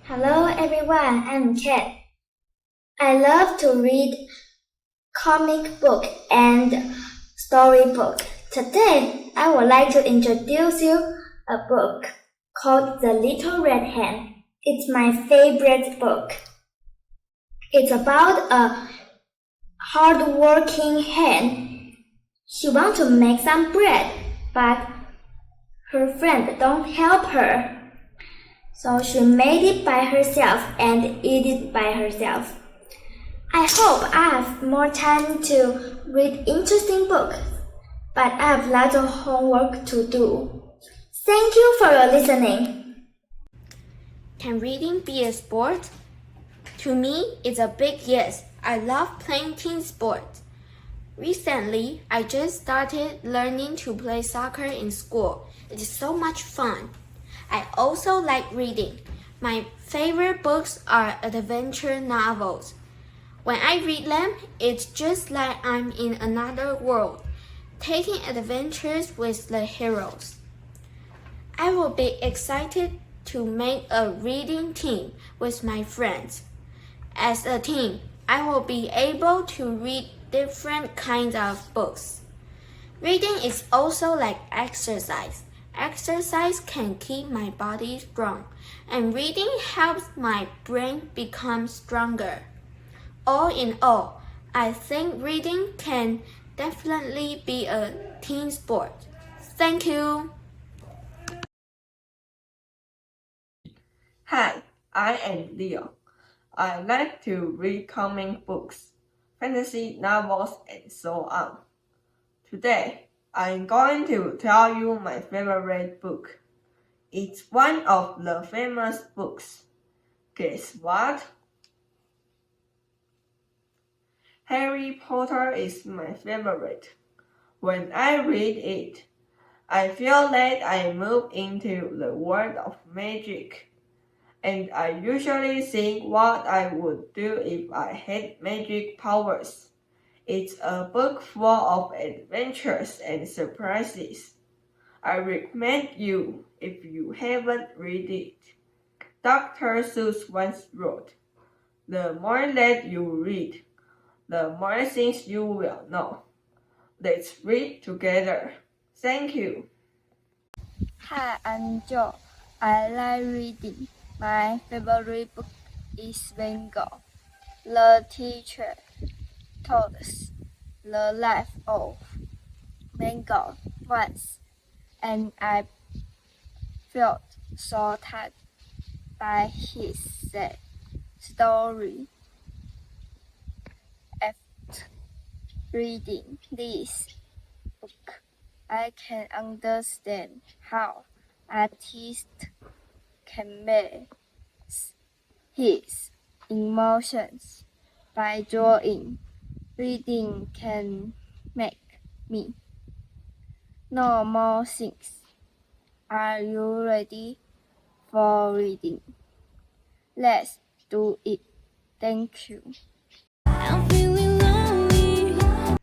Hello everyone, I'm Kat. I love to read comic book and storybook. Today, I would like to introduce you a book called The Little Red Hen. It's my favorite book. It's about a hard-working hen. She wants to make some bread, but her friend don't help her. So she made it by herself and eat it by herself. I hope I have more time to read interesting books, but I have lots of homework to do. Thank you for your listening. Can reading be a sport? To me, it's a big yes. I love playing team sports. Recently, I just started learning to play soccer in school. It is so much fun. I also like reading. My favorite books are adventure novels. When I read them, it's just like I'm in another world, taking adventures with the heroes. I will be excited to make a reading team with my friends. As a team, I will be able to read different kinds of books. Reading is also like exercise. Exercise can keep my body strong, and reading helps my brain become stronger. All in all, I think reading can definitely be a team sport. Thank you. Hi, I am Leo. I like to read comic books, fantasy novels, and so on. Today, I'm going to tell you my favorite book. It's one of the famous books. Guess what? Harry Potter is my favorite. When I read it, I feel that I move into the world of magic. And I usually think what I would do if I had magic powers. It's a book full of adventures and surprises. I recommend you if you haven't read it. Dr. Seuss once wrote, "The more that you read, the more things you will know." Let's read together. Thank you. Hi, I'm Joe. I like reading. My favorite book is Bengal. The teacher told us the life of Bengal once, and I felt so touched by his sad story. After reading this book, I can understand how artists convey his emotions by drawing. Reading can make me know more things. Are you ready for reading? Let's do it. Thank you.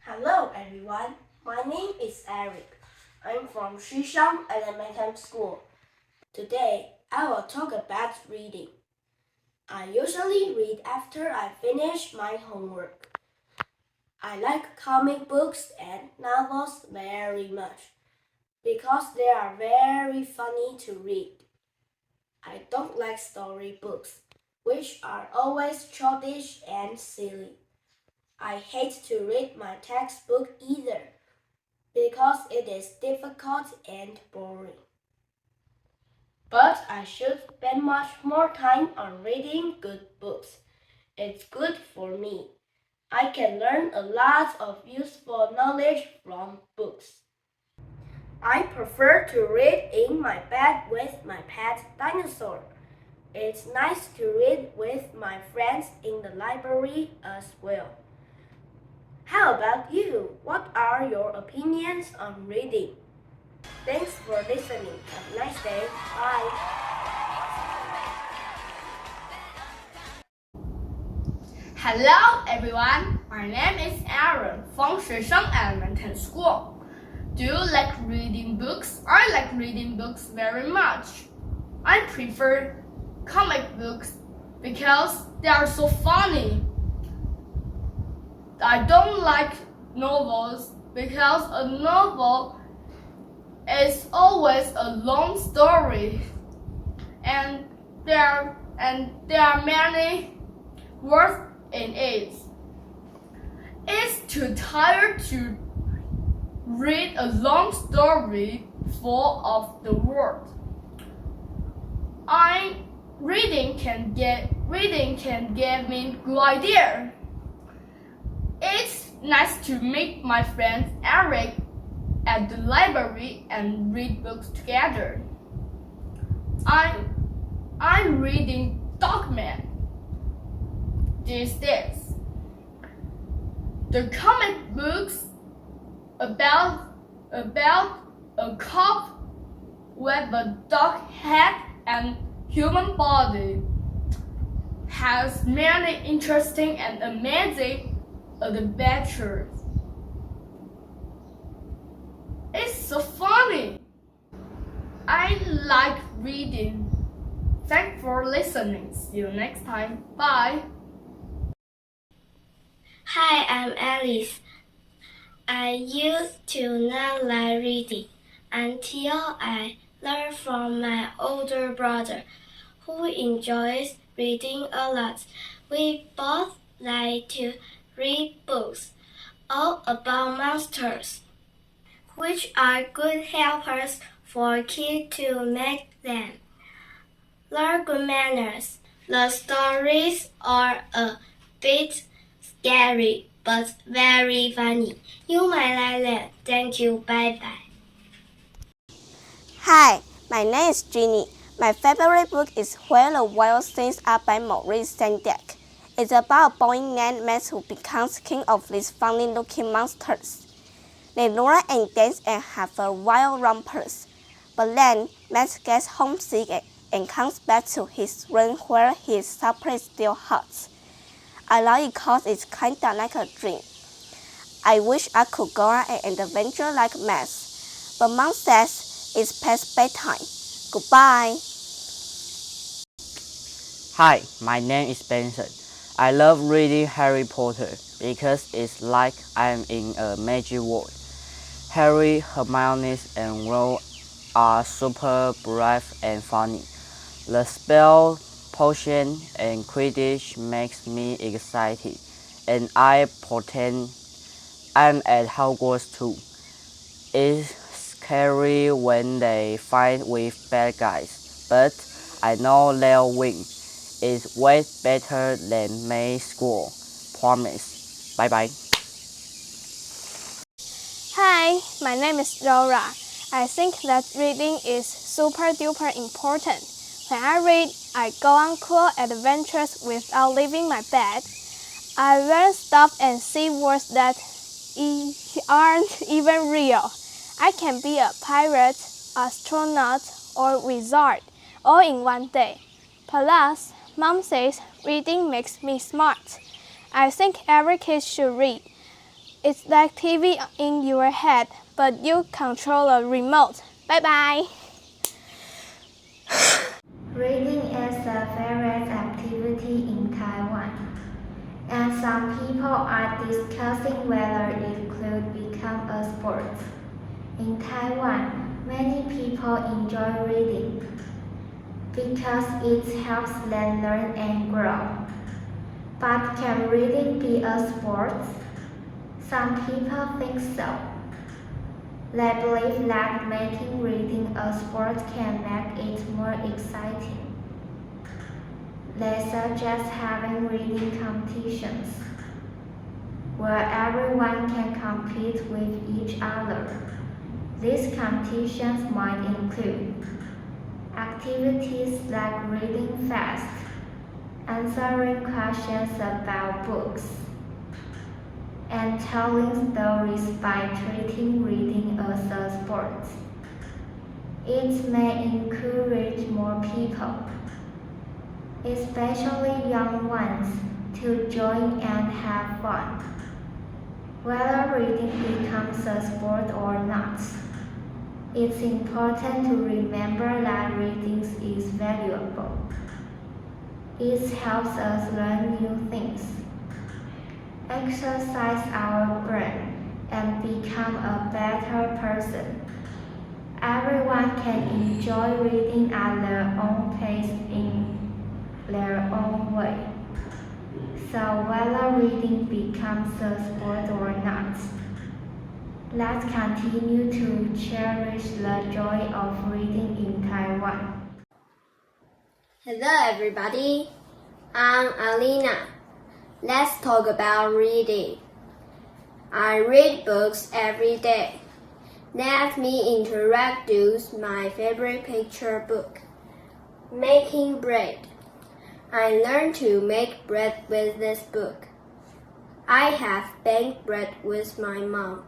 Hello everyone, my name is Eric. I'm from Shisham Elementary School. Today, I will talk about reading. I usually read after I finish my homework. I like comic books and novels very much because they are very funny to read. I don't like storybooks, which are always childish and silly. I hate to read my textbook either, because it is difficult and boring. But I should spend much more time on reading good books. It's good for me. I can learn a lot of useful knowledge from books. I prefer to read in my bed with my pet dinosaur. It's nice to read with my friends in the library as well. How about you? What are your opinions on reading? Thanks for listening. Have a nice day. Bye. Hello everyone, my name is Aaron from Shisham Elementary School. Do you like reading books? I like reading books very much. I prefer comic books because they are so funny. I don't like novels because a novel is always a long story and there are many words in it. It's too tired to read a long story full of the words. Reading can give me good idea. It's nice to meet my friend Eric at the library and read books together. I'm reading Dogman these days. The comic books about a cop with a dog head and human body has many interesting and amazing adventures. It's so funny. I like reading. Thanks for listening. See you next time. Bye. Hi, I'm Alice. I used to not like reading until I learned from my older brother, who enjoys reading a lot. We both like to read books all about monsters, which are good helpers for kids to make them learn good manners. The stories are a bit scary, but very funny. You might like them. Thank you. Bye-bye. Hi, my name is Jeannie. My favorite book is Where the Wild Things Are by Maurice Sendak. It's about a boy named Max who becomes king of these funny-looking monsters. They run and dance and have a wild rompers. But then Max gets homesick and comes back to his room where his supper is still hot. I like it because it's kinda like a dream. I wish I could go on an adventure like Max, but Mom says it's past bedtime. Goodbye. Hi, my name is Benson. I love reading Harry Potter because it's like I'm in a magic world. Harry, Hermione, and Ron are super brave and funny. The spell, potion, and Quidditch makes me excited, and I pretend I'm at Hogwarts too. It's scary when they fight with bad guys, but I know they'll win. It's way better than my school. Promise. Bye bye. Hi, my name is Laura. I think that reading is super duper important. When I read, I go on cool adventures without leaving my bed. I learn stuff and see words that aren't even real. I can be a pirate, astronaut, or wizard all in one day. Plus, Mom says reading makes me smart. I think every kid should read. It's like TV in your head, but you control a remote. Bye-bye. Reading is a favorite activity in Taiwan, and some people are discussing whether it could become a sport. In Taiwan, many people enjoy reading because it helps them learn and grow. But can reading be a sport? Some people think so. They believe that making reading a sport can make it more exciting. They suggest having reading competitions where everyone can compete with each other. These competitions might include activities like reading fast, answering questions about books, and telling stories by treating reading as a sport. It may encourage more people, especially young ones, to join and have fun. Whether reading becomes a sport or not, it's important to remember that reading is valuable. It helps us learn new things, exercise our brain, and become a better person. Everyone can enjoy reading at their own pace in their own way. So whether reading becomes a sport or not, let's continue to cherish the joy of reading in Taiwan. Hello everybody, I'm Alina. Let's talk about reading. I read books every day. Let me introduce my favorite picture book, Making Bread. I learned to make bread with this book. I have baked bread with my mom.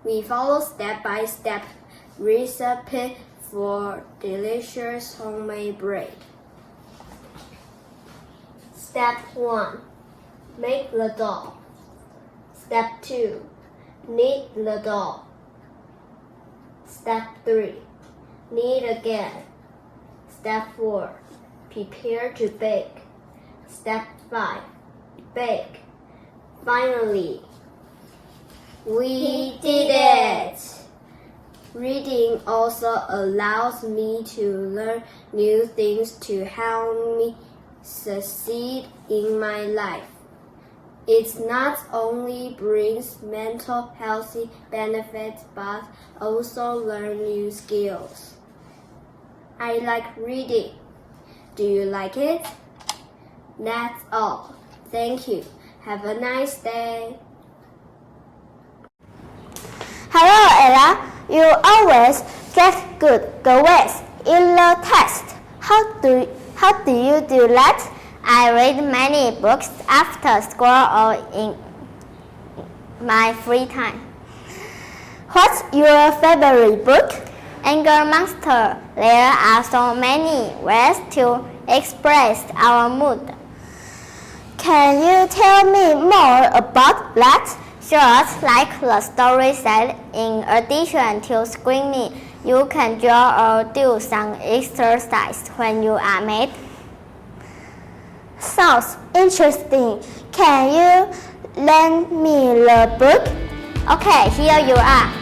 We follow step-by-step recipe for delicious homemade bread. Step 1. Make the dough. Step 2. Knead the dough. Step 3. Knead again. Step 4. Prepare to bake. Step 5. Bake. Finally, we did it! Reading also allows me to learn new things to help me succeed in my life. It not only brings mental health benefits but also learn new skills. I like reading. Do you like it? That's all. Thank you. Have a nice day. Hello, Ella. You always get good grades in the test. How do you do that? I read many books after school or in my free time. What's your favorite book? Anger Monster. There are so many ways to express our mood. Can you tell me more about that? Sure, like the story said, in addition to screaming, you can draw or do some exercise when you are mad. Sounds interesting. Can you lend me the book? Okay, here you are.